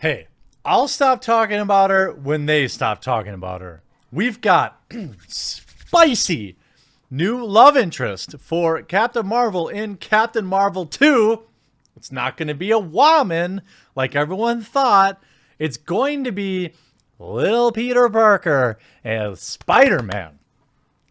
Hey, I'll stop talking about her when they stop talking about her. We've got spicy new love interest for Captain Marvel in Captain Marvel 2. It's not going to be a woman like everyone thought. It's going to be little Peter Parker as Spider-Man.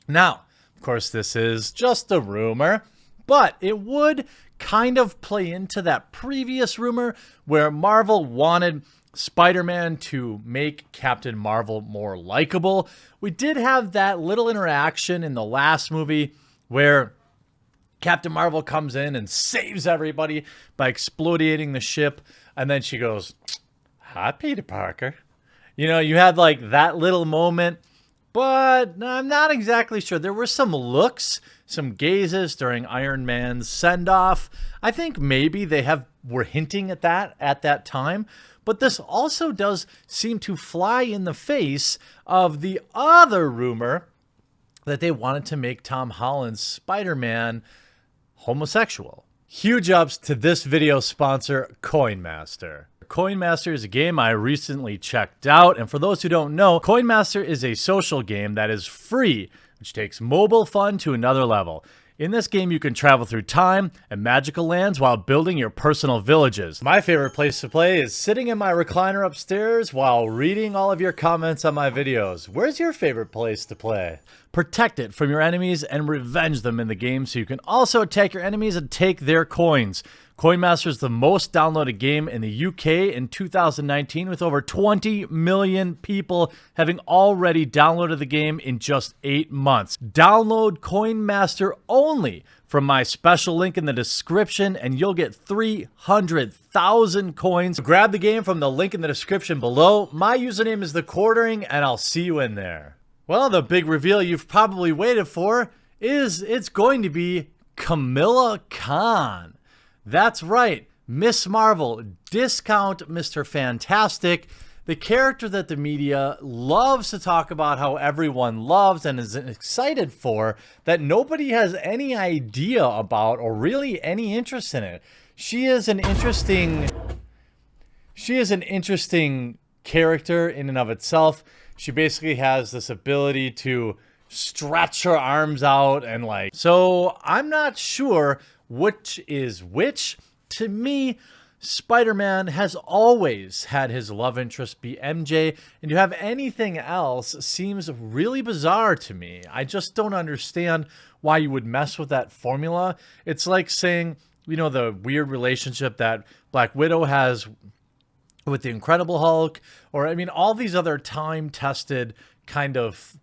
Now, of course, this is just a rumor, but it would kind of play into that previous rumor where Marvel wanted Spider-Man to make Captain Marvel more likable. We did have that little interaction in the last movie where Captain Marvel comes in and saves everybody by exploding the ship, and then she goes, "Hi, Peter Parker." You know, you had like that little moment, but I'm not exactly sure. There were some looks, some gazes during Iron Man's send-off. I think maybe were hinting at that time. But this also does seem to fly in the face of the other rumor that they wanted to make Tom Holland's Spider-Man homosexual. Huge ups to this video sponsor, Coinmaster. Coinmaster is a game I recently checked out, and for those who don't know, Coinmaster is a social game that is free, which takes mobile fun to another level. In this game, you can travel through time and magical lands while building your personal villages. My favorite place to play is sitting in my recliner upstairs while reading all of your comments on my videos. Where's your favorite place to play? Protect it from your enemies and revenge them in the game so you can also attack your enemies and take their coins. Coinmaster is the most downloaded game in the UK in 2019, with over 20 million people having already downloaded the game in just 8 months. Download Coinmaster only from my special link in the description, and you'll get 300,000 coins. Grab the game from the link in the description below. My username is The Quartering, and I'll see you in there. Well, the big reveal you've probably waited for is it's going to be Kamala Khan. That's right, Miss Marvel, discount Mr. Fantastic, the character that the media loves to talk about how everyone loves and is excited for, that nobody has any idea about or really any interest in it. She is an interesting character in and of itself. She basically has this ability to stretch her arms out and like, so I'm not sure which is which. To me, Spider-Man has always had his love interest be MJ, and to have anything else seems really bizarre to me. I just don't understand why you would mess with that formula. It's like saying, you know, the weird relationship that Black Widow has with the Incredible Hulk, or I mean, all these other time-tested kind of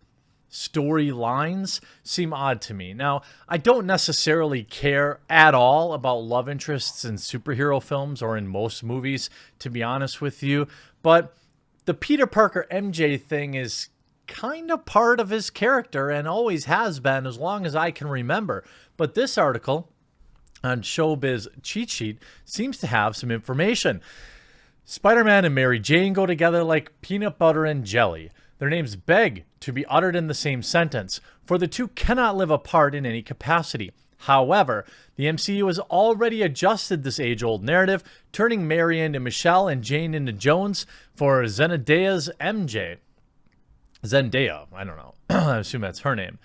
storylines seem odd to me. Now, I don't necessarily care at all about love interests in superhero films or in most movies, to be honest with you, but the Peter Parker MJ thing is kind of part of his character and always has been as long as I can remember. But this article on Showbiz Cheat Sheet seems to have some information. Spider-Man and Mary Jane go together like peanut butter and jelly. Their names beg to be uttered in the same sentence, for the two cannot live apart in any capacity. However, the MCU has already adjusted this age-old narrative, turning Mary into Michelle and Jane into Jones for Zendaya's MJ. Zendaya, I don't know. I assume that's her name.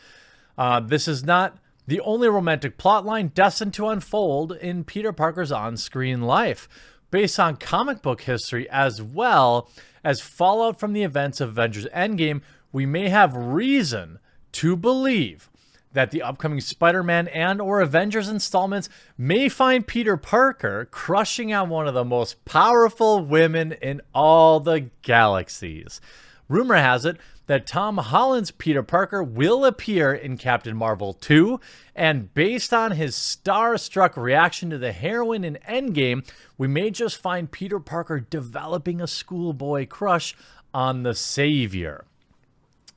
This is not the only romantic plotline destined to unfold in Peter Parker's on-screen life. Based on comic book history as well as fallout from the events of Avengers Endgame, we may have reason to believe that the upcoming Spider-Man and or Avengers installments may find Peter Parker crushing on one of the most powerful women in all the galaxies. Rumor has it that Tom Holland's Peter Parker will appear in Captain Marvel 2, and based on his star-struck reaction to the heroine in Endgame, we may just find Peter Parker developing a schoolboy crush on the Savior.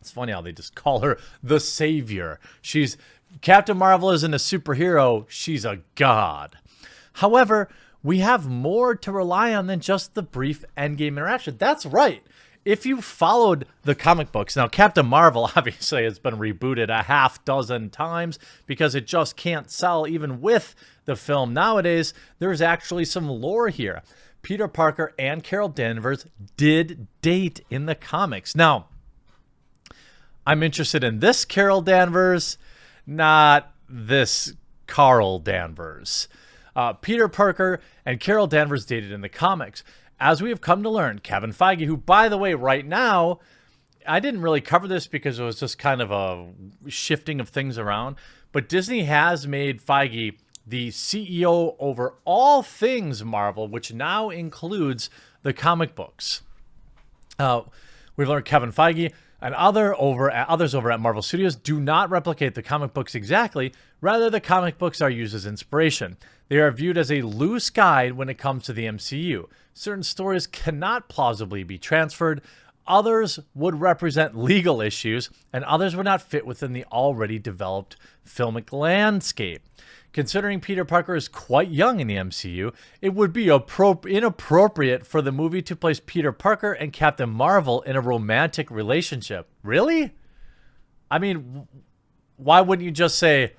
It's funny how they just call her the Savior. Captain Marvel isn't a superhero, she's a god. However, we have more to rely on than just the brief Endgame interaction. That's right. If you followed the comic books, now Captain Marvel obviously has been rebooted a half dozen times because it just can't sell even with the film nowadays. There's actually some lore here. Peter Parker and Carol Danvers did date in the comics. Now, I'm interested in this Carol Danvers, not this Carl Danvers. Peter Parker and Carol Danvers dated in the comics. As we have come to learn, Kevin Feige, who, by the way, right now, I didn't really cover this because it was just kind of a shifting of things around, but Disney has made Feige the CEO over all things Marvel, which now includes the comic books. We've learned Kevin Feige and others over at Marvel Studios do not replicate the comic books exactly. Rather, the comic books are used as inspiration. They are viewed as a loose guide when it comes to the MCU. Certain stories cannot plausibly be transferred. Others would represent legal issues, and others would not fit within the already developed filmic landscape. Considering Peter Parker is quite young in the MCU, it would be inappropriate for the movie to place Peter Parker and Captain Marvel in a romantic relationship. Really? I mean, why wouldn't you just say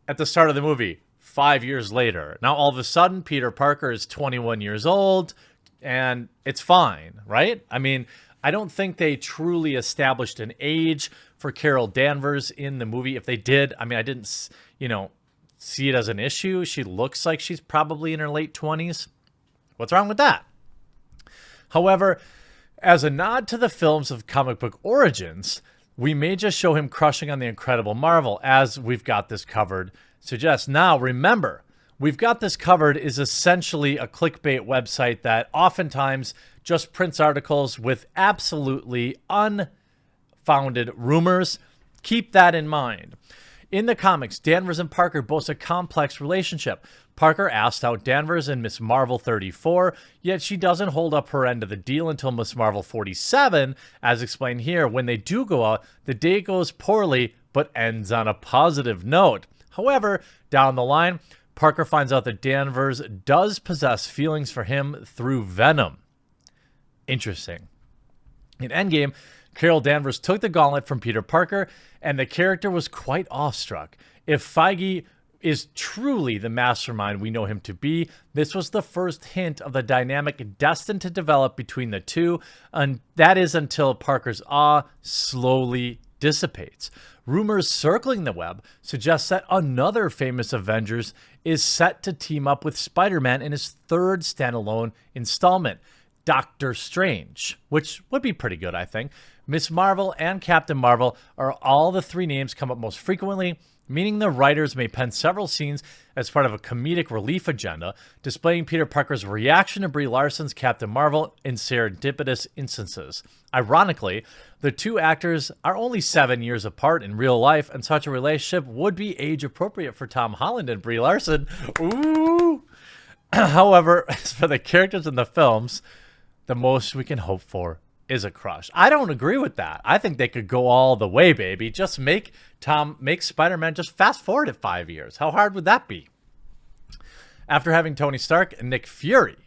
at the start of the movie, 5 years later? Now, all of a sudden, Peter Parker is 21 years old, and it's fine, right? I mean, I don't think they truly established an age for Carol Danvers in the movie. If they did, I mean, I didn't, see it as an issue. She looks like she's probably in her late 20s. What's wrong with that? However, as a nod to the films of comic book origins, we may just show him crushing on the Incredible Marvel, as We've Got This Covered suggests. Now, remember, We've Got This Covered is essentially a clickbait website that oftentimes just prints articles with absolutely unfounded rumors. Keep that in mind. In the comics, Danvers and Parker boast a complex relationship. Parker asked out Danvers in Miss Marvel 34, yet she doesn't hold up her end of the deal until Miss Marvel 47. As explained here, when they do go out, the date goes poorly, but ends on a positive note. However, down the line, Parker finds out that Danvers does possess feelings for him through Venom. Interesting. In Endgame, Carol Danvers took the gauntlet from Peter Parker, and the character was quite awestruck. If Feige is truly the mastermind we know him to be, this was the first hint of the dynamic destined to develop between the two, and that is until Parker's awe slowly dissipates. Rumors circling the web suggest that another famous Avengers is set to team up with Spider-Man in his third standalone installment, Doctor Strange, which would be pretty good, I think. Miss Marvel and Captain Marvel are all the three names come up most frequently, meaning the writers may pen several scenes as part of a comedic relief agenda, displaying Peter Parker's reaction to Brie Larson's Captain Marvel in serendipitous instances. Ironically, the two actors are only 7 years apart in real life, and such a relationship would be age-appropriate for Tom Holland and Brie Larson. Ooh! However, as for the characters in the films, the most we can hope for is a crush. I don't agree with that. I think they could go all the way, baby. Just make Spider-Man just fast forward it 5 years. How hard would that be? After having Tony Stark and Nick Fury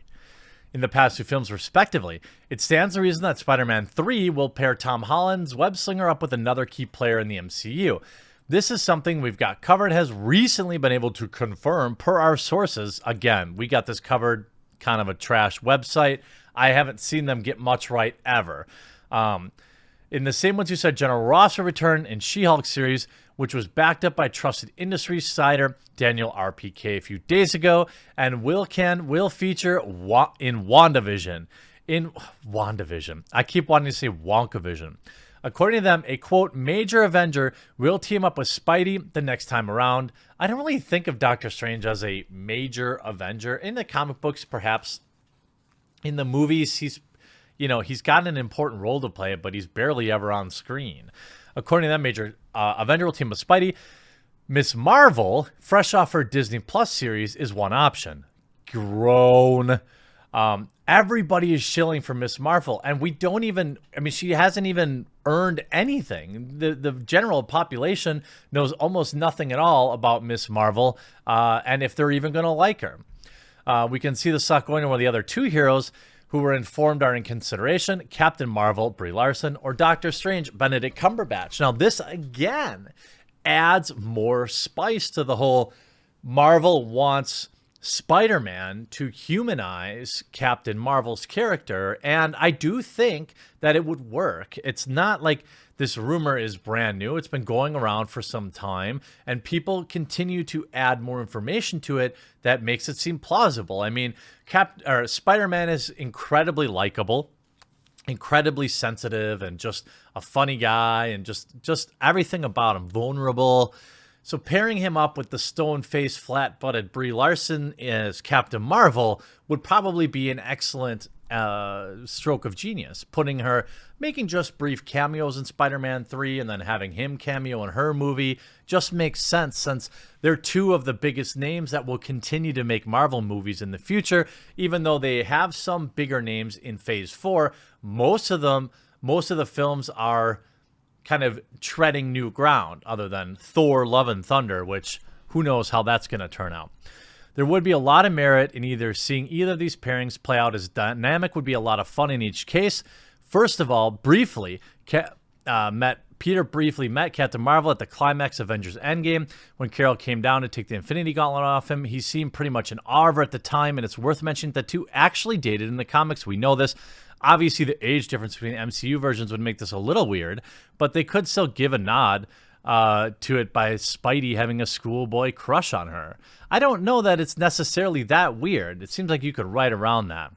in the past two films, respectively, it stands to reason that Spider-Man 3 will pair Tom Holland's web-slinger up with another key player in the MCU. This is something We've Got Covered has recently been able to confirm per our sources. Again, We Got This Covered, kind of a trash website. I haven't seen them get much right ever. In the same ones who said General Ross will return in She-Hulk series, which was backed up by trusted industry insider Daniel RPK a few days ago, and will feature in WandaVision. In WandaVision. I keep wanting to say WonkaVision. According to them, a, quote, major Avenger will team up with Spidey the next time around. I don't really think of Doctor Strange as a major Avenger. In the comic books, perhaps. In the movies, he's got an important role to play, but he's barely ever on screen. According to them, major Avenger will team with Spidey. Miss Marvel, fresh off her Disney Plus series, is one option. Grown. Everybody is shilling for Miss Marvel, and she hasn't even earned anything. The general population knows almost nothing at all about Miss Marvel, and if they're even going to like her. We can see the suck going on where the other two heroes who were informed are in consideration: Captain Marvel, Brie Larson, or Doctor Strange, Benedict Cumberbatch. Now, this, again, adds more spice to the whole Marvel wants Spider-Man to humanize Captain Marvel's character, and I do think that it would work. It's not like this rumor is brand new. It's been going around for some time, and people continue to add more information to it that makes it seem plausible. I mean, Spider-Man is incredibly likable, incredibly sensitive, and just a funny guy, and just everything about him, vulnerable. So pairing him up with the stone-faced, flat-butted Brie Larson as Captain Marvel would probably be an excellent stroke of genius. Making just brief cameos in Spider-Man 3 and then having him cameo in her movie just makes sense, since they're two of the biggest names that will continue to make Marvel movies in the future. Even though they have some bigger names in Phase 4, most of the films are kind of treading new ground, other than Thor Love and Thunder, which who knows how that's going to turn out. There would be a lot of merit in seeing either of these pairings play out, as dynamic would be a lot of fun in each case. First of all, Peter briefly met Captain Marvel at the climax of Avengers Endgame when Carol came down to take the Infinity Gauntlet off him. He seemed pretty much an awe of her at the time, and it's worth mentioning that the two actually dated in the comics. We know this. Obviously, the age difference between MCU versions would make this a little weird, but they could still give a nod to it by Spidey having a schoolboy crush on her. I don't know that it's necessarily that weird. It seems like you could write around that.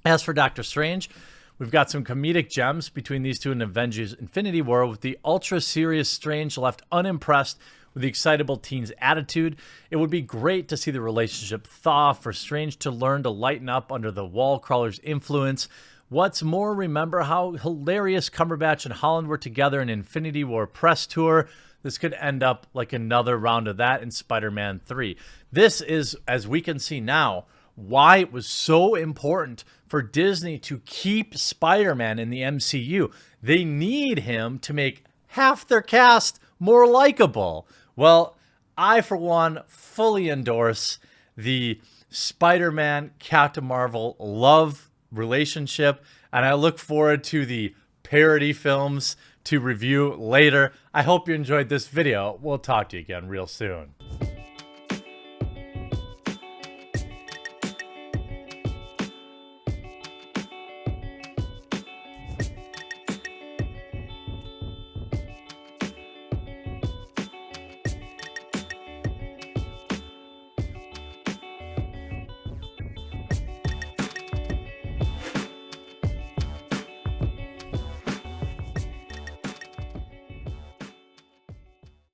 As for Doctor Strange, we've got some comedic gems between these two in Avengers Infinity War, with the ultra-serious Strange left unimpressed with the excitable teen's attitude. It would be great to see the relationship thaw, for Strange to learn to lighten up under the wall crawler's influence. What's more, remember how hilarious Cumberbatch and Holland were together in Infinity War press tour. This could end up like another round of that in Spider-Man 3. This is, as we can see now, why it was so important for Disney to keep Spider-Man in the MCU. They need him to make half their cast more likable. Well, I, for one, fully endorse the Spider-Man Captain Marvel love relationship, and I look forward to the parody films to review later. I hope you enjoyed this video. We'll talk to you again real soon.